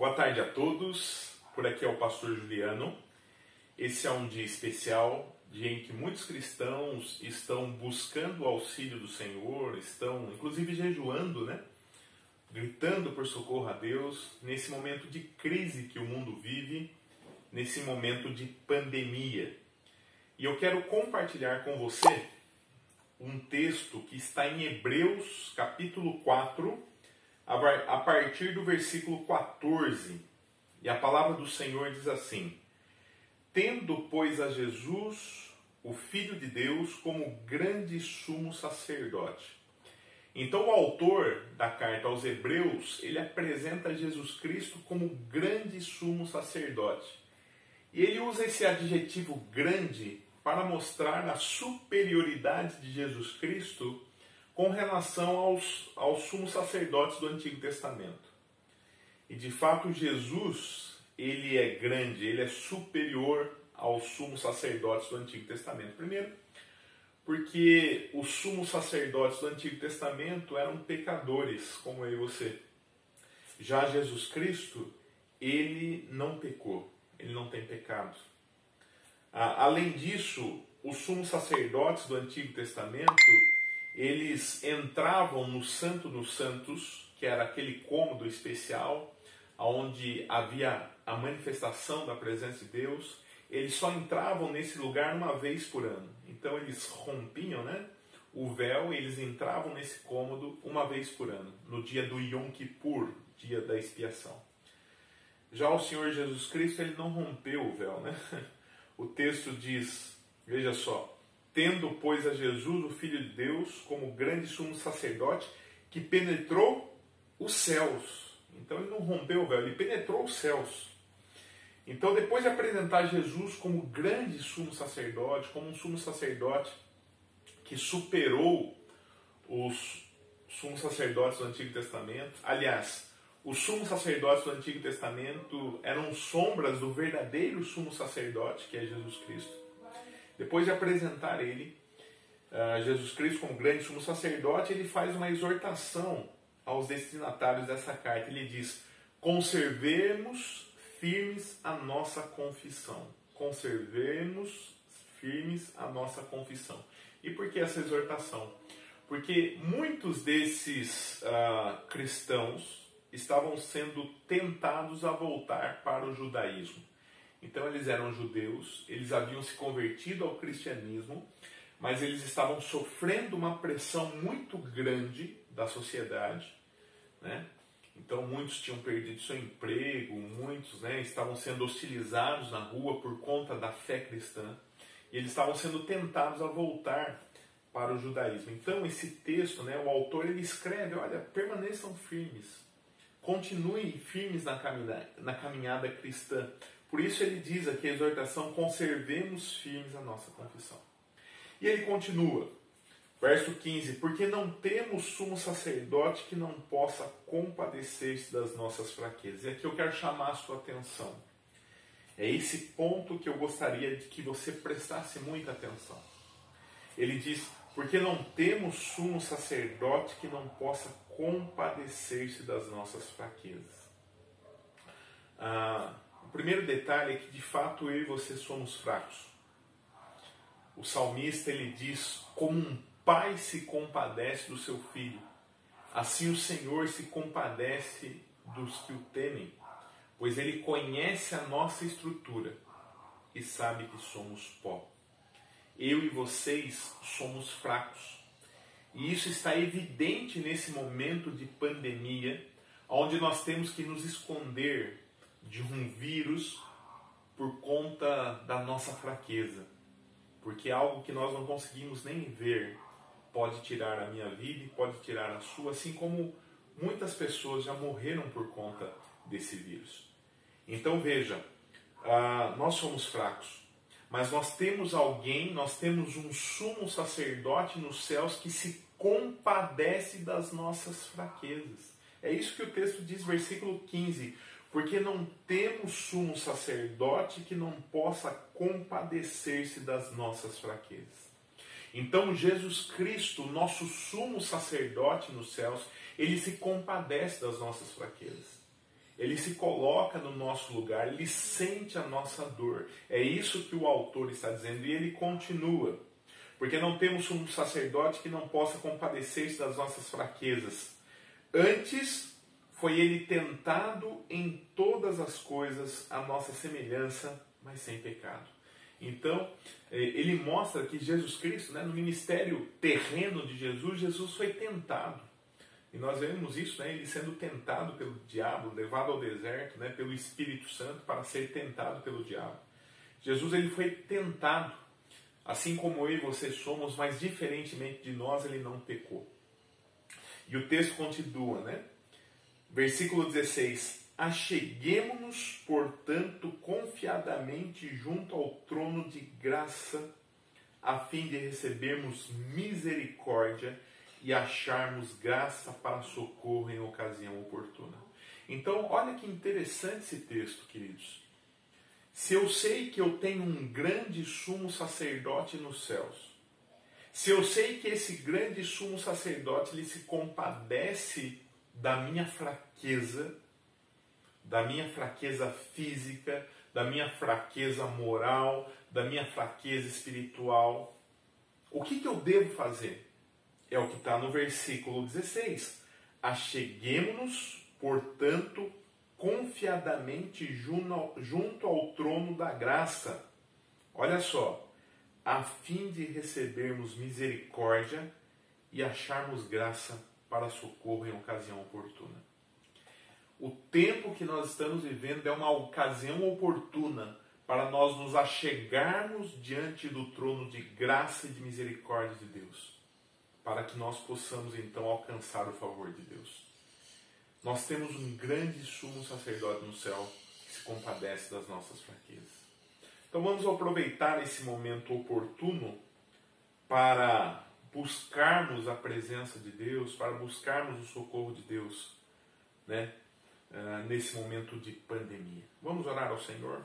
Boa tarde a todos, por aqui é o pastor Juliano. Esse é um dia especial, dia em que muitos cristãos estão buscando o auxílio do Senhor, estão inclusive jejuando, gritando por socorro a Deus, nesse momento de crise que o mundo vive, nesse momento de pandemia. E eu quero compartilhar com você um texto que está em Hebreus, capítulo 4, a partir do versículo 14. E a palavra do Senhor diz assim: Tendo, pois, a Jesus, o Filho de Deus, como grande sumo sacerdote. Então o autor da carta aos Hebreus, ele apresenta Jesus Cristo como grande sumo sacerdote. E ele usa esse adjetivo grande para mostrar a superioridade de Jesus Cristo com relação aos sumos sacerdotes do Antigo Testamento. E de fato Jesus, ele é grande, ele é superior aos sumos sacerdotes do Antigo Testamento. Primeiro, porque os sumos sacerdotes do Antigo Testamento eram pecadores, como eu e você. Já Jesus Cristo, ele não pecou, ele não tem pecado. Além disso, os sumos sacerdotes do Antigo Testamento, eles entravam no Santo dos Santos, que era aquele cômodo especial, onde havia a manifestação da presença de Deus. Eles só entravam nesse lugar uma vez por ano. Então eles rompiam, o véu, e eles entravam nesse cômodo uma vez por ano, no dia do Yom Kippur, dia da expiação. Já o Senhor Jesus Cristo, ele não rompeu o véu, O texto diz, veja só: Tendo, pois, a Jesus, o Filho de Deus, como grande sumo sacerdote, que penetrou os céus. Então ele não rompeu o véu, ele penetrou os céus. Então, depois de apresentar Jesus como grande sumo sacerdote, como um sumo sacerdote que superou os sumos sacerdotes do Antigo Testamento, aliás, os sumos sacerdotes do Antigo Testamento eram sombras do verdadeiro sumo sacerdote, que é Jesus Cristo. Depois de apresentar ele, Jesus Cristo como grande sumo sacerdote, ele faz uma exortação aos destinatários dessa carta. Ele diz: conservemos firmes a nossa confissão. Conservemos firmes a nossa confissão. E por que essa exortação? Porque muitos desses cristãos estavam sendo tentados a voltar para o judaísmo. Então eles eram judeus, eles haviam se convertido ao cristianismo, mas eles estavam sofrendo uma pressão muito grande da sociedade, Então muitos tinham perdido seu emprego, muitos estavam sendo hostilizados na rua por conta da fé cristã, e eles estavam sendo tentados a voltar para o judaísmo. Então esse texto, o autor, ele escreve: olha, permaneçam firmes, continuem firmes na caminhada cristã. Por isso ele diz aqui a exortação: conservemos firmes a nossa confissão. E ele continua, verso 15: porque não temos sumo sacerdote que não possa compadecer-se das nossas fraquezas. E aqui eu quero chamar a sua atenção. É esse ponto que eu gostaria de que você prestasse muita atenção. Ele diz: porque não temos sumo sacerdote que não possa compadecer-se das nossas fraquezas. O primeiro detalhe é que de fato eu e você somos fracos. O salmista, ele diz: como um pai se compadece do seu filho, assim o Senhor se compadece dos que o temem, pois ele conhece a nossa estrutura e sabe que somos pó. Eu e vocês somos fracos. E isso está evidente nesse momento de pandemia, onde nós temos que nos esconder de um vírus por conta da nossa fraqueza. Porque algo que nós não conseguimos nem ver pode tirar a minha vida e pode tirar a sua, assim como muitas pessoas já morreram por conta desse vírus. Então veja, nós somos fracos, mas nós temos alguém, nós temos um sumo sacerdote nos céus que se compadece das nossas fraquezas. É isso que o texto diz, versículo 15. Porque não temos sumo sacerdote que não possa compadecer-se das nossas fraquezas. Então Jesus Cristo, nosso sumo sacerdote nos céus, ele se compadece das nossas fraquezas. Ele se coloca no nosso lugar, ele sente a nossa dor. É isso que o autor está dizendo e ele continua. Porque não temos um sacerdote que não possa compadecer-se das nossas fraquezas. Antes, foi ele tentado em todas as coisas à nossa semelhança, mas sem pecado. Então, ele mostra que Jesus Cristo, no ministério terreno de Jesus, Jesus foi tentado. E nós vemos isso, ele sendo tentado pelo diabo, levado ao deserto, pelo Espírito Santo para ser tentado pelo diabo. Jesus ele foi tentado, assim como eu e você somos, mas diferentemente de nós, ele não pecou. E o texto continua, Versículo 16. Acheguemo-nos, portanto, confiadamente junto ao trono de graça, a fim de recebermos misericórdia e acharmos graça para socorro em ocasião oportuna. Então, olha que interessante esse texto, queridos. Se eu sei que eu tenho um grande sumo sacerdote nos céus, se eu sei que esse grande sumo sacerdote ele se compadece da minha fraqueza física, da minha fraqueza moral, da minha fraqueza espiritual, o que eu devo fazer? É o que está no versículo 16. Acheguemo-nos, portanto, confiadamente junto ao trono da graça. Olha só, a fim de recebermos misericórdia e acharmos graça para socorro em ocasião oportuna. O tempo que nós estamos vivendo é uma ocasião oportuna para nós nos achegarmos diante do trono de graça e de misericórdia de Deus, para que nós possamos então alcançar o favor de Deus. Nós temos um grande sumo sacerdote no céu que se compadece das nossas fraquezas. Então vamos aproveitar esse momento oportuno para buscarmos a presença de Deus, para buscarmos o socorro de Deus, nesse momento de pandemia. Vamos orar ao Senhor?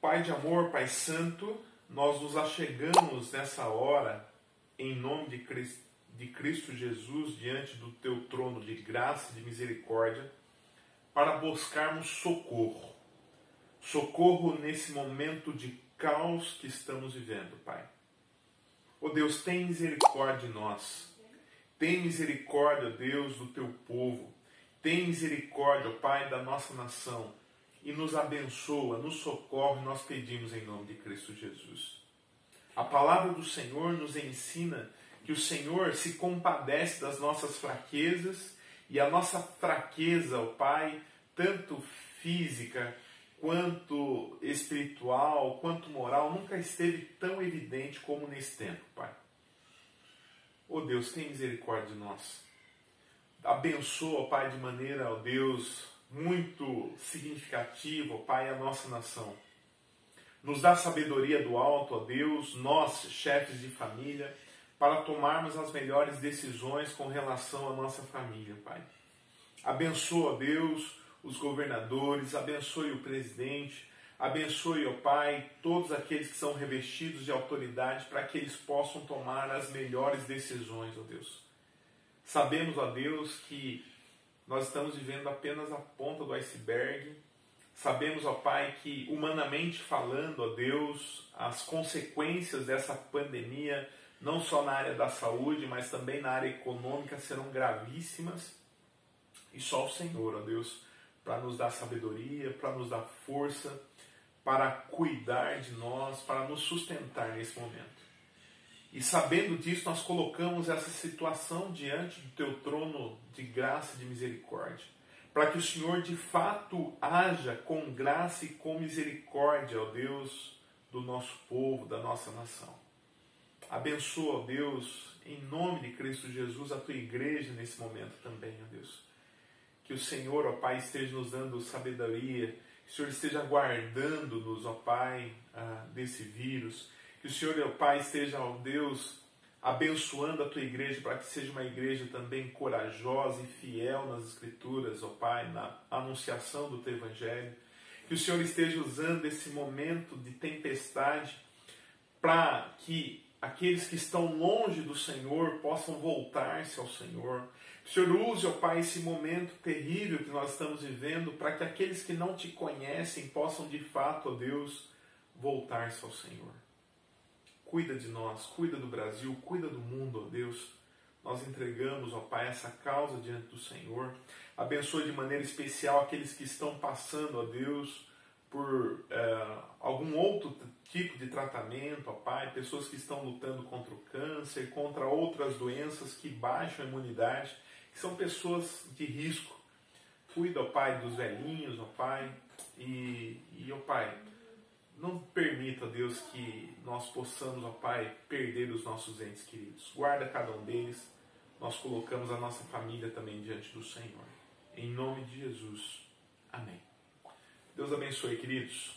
Pai de amor, Pai Santo, nós nos achegamos nessa hora, em nome de Cristo Jesus, diante do Teu trono de graça e de misericórdia, para buscarmos socorro. Socorro nesse momento de caos que estamos vivendo, Pai. Ó Deus, tem misericórdia de nós. Tem misericórdia, Deus, do Teu povo. Tem misericórdia, ó Pai, da nossa nação. E nos abençoa, nos socorre, nós pedimos em nome de Cristo Jesus. A palavra do Senhor nos ensina que o Senhor se compadece das nossas fraquezas, e a nossa fraqueza, ó Pai, tanto física, quanto espiritual, quanto moral, nunca esteve tão evidente como nesse tempo, Pai. Ó Deus, tem misericórdia de nós. Abençoa, ó Pai, de maneira, ó Deus, muito significativa, ó Pai, a nossa nação. Nos dá sabedoria do alto, ó Deus, nós, chefes de família, para tomarmos as melhores decisões com relação à nossa família, Pai. Abençoa, ó Deus, os governadores, abençoe o presidente, abençoe, ó Pai, todos aqueles que são revestidos de autoridade para que eles possam tomar as melhores decisões, ó Deus. Sabemos, ó Deus, que nós estamos vivendo apenas a ponta do iceberg. Sabemos, ó Pai, que humanamente falando, ó Deus, as consequências dessa pandemia, não só na área da saúde, mas também na área econômica, serão gravíssimas. E só o Senhor, ó Deus, para nos dar sabedoria, para nos dar força, para cuidar de nós, para nos sustentar nesse momento. E sabendo disso, nós colocamos essa situação diante do Teu trono de graça e de misericórdia, para que o Senhor de fato haja com graça e com misericórdia, ó Deus, do nosso povo, da nossa nação. Abençoa, ó Deus, em nome de Cristo Jesus, a Tua igreja nesse momento também, ó Deus. Que o Senhor, ó Pai, esteja nos dando sabedoria, que o Senhor esteja guardando-nos, ó Pai, desse vírus. Que o Senhor, ó Pai, esteja, ó Deus, abençoando a Tua igreja para que seja uma igreja também corajosa e fiel nas Escrituras, ó Pai, na anunciação do Teu Evangelho. Que o Senhor esteja usando esse momento de tempestade para que aqueles que estão longe do Senhor possam voltar-se ao Senhor. Que o Senhor use, ó Pai, esse momento terrível que nós estamos vivendo para que aqueles que não te conhecem possam de fato, ó Deus, voltar-se ao Senhor. Cuida de nós, cuida do Brasil, cuida do mundo, ó Deus. Nós entregamos, ó Pai, essa causa diante do Senhor. Abençoa de maneira especial aqueles que estão passando, ó Deus, por algum outro tipo de tratamento, ó Pai, pessoas que estão lutando contra o câncer, contra outras doenças que baixam a imunidade, que são pessoas de risco. Cuida, ó Pai, dos velhinhos, ó Pai, ó Pai, não permita, Deus, que nós possamos, ó Pai, perder os nossos entes queridos. Guarda cada um deles. Nós colocamos a nossa família também diante do Senhor. Em nome de Jesus. Amém. Deus abençoe, queridos.